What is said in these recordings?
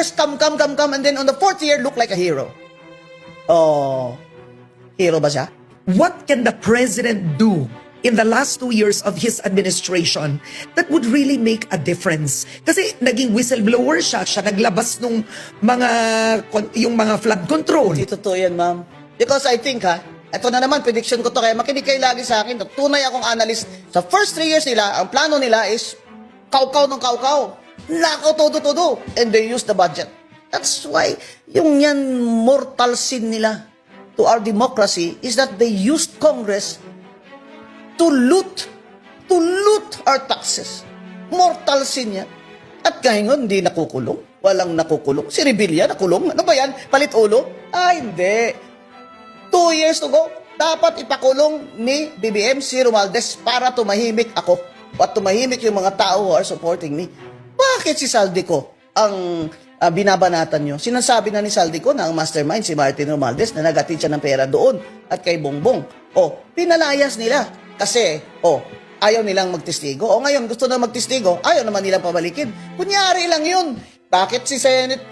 years, come, and then on the 4th year, look like a hero. Oh, hero ba siya? What can the president do in the last 2 years of his administration that would really make a difference? Kasi naging whistleblower siya naglabas nung yung mga flood control. Hindi totoo yan, ma'am. Because I think, ito na naman, prediction ko to, kaya makinig kayo lagi sa akin. Tunay akong analyst. Sa first 3 years nila, ang plano nila is kaukaw ng kaukaw. Lakaw todo-todo. And they use the budget. That's why, yung yan mortal sin nila to our democracy is that they used Congress to loot our taxes. Mortal sin yan. At ngayon, hindi nakukulong. Walang nakukulong. Si Revilla nakulong. Ano ba yan? Palit ulo? Hindi. 2 years to go. Dapat ipakulong ni BBM si Romualdez para tumahimik ako. At tumahimik yung mga tao who are supporting me. Bakit si Saldico ang binabanatan nyo? Sinasabi na ni Saldico na ang mastermind si Martin Romualdez na nagatid siya ng pera doon at kay Bongbong. Pinalayas nila kasi, ayaw nilang magtestigo. Ngayon gusto na magtestigo, ayaw naman nilang pabalikin. Kunyari lang yun. Bakit si Senate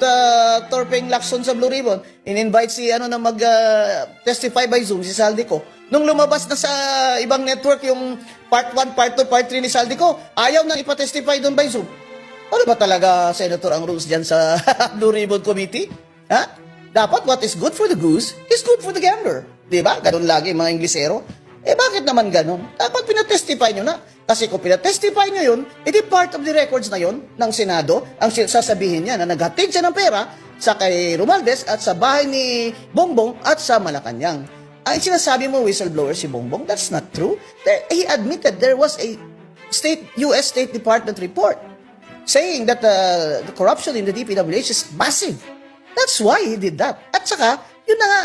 Torpeng Lacson sa Blue Ribbon in-invite si na mag-testify by Zoom si Saldico? Nung lumabas na sa ibang network yung part 1, part 2, part 3 ni Saldico, ayaw nang ipatestify doon by Zoom. Ano ba talaga, Senator, ang rules dyan sa Blue Ribbon Committee? Dapat what is good for the goose is good for the gander. Diba? Ganun lagi mga Inglesero. Bakit naman ganun? Dapat pinatestify nyo na. Kasi kung pinatestify nyo yun, edi part of the records na yun ng Senado, ang sasabihin niya na naghatid siya ng pera sa kay Romualdez at sa bahay ni Bongbong at sa Malacanang. Ang sinasabi mo, whistleblower si Bongbong, that's not true. He admitted there was a U.S. State Department report saying that the corruption in the DPWH is massive. That's why he did that. At saka, yun na nga,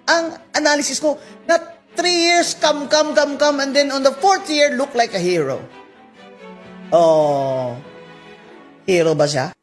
ang analysis ko, na 3 years, come, and then on the 4th year, look like a hero. Hero ba siya?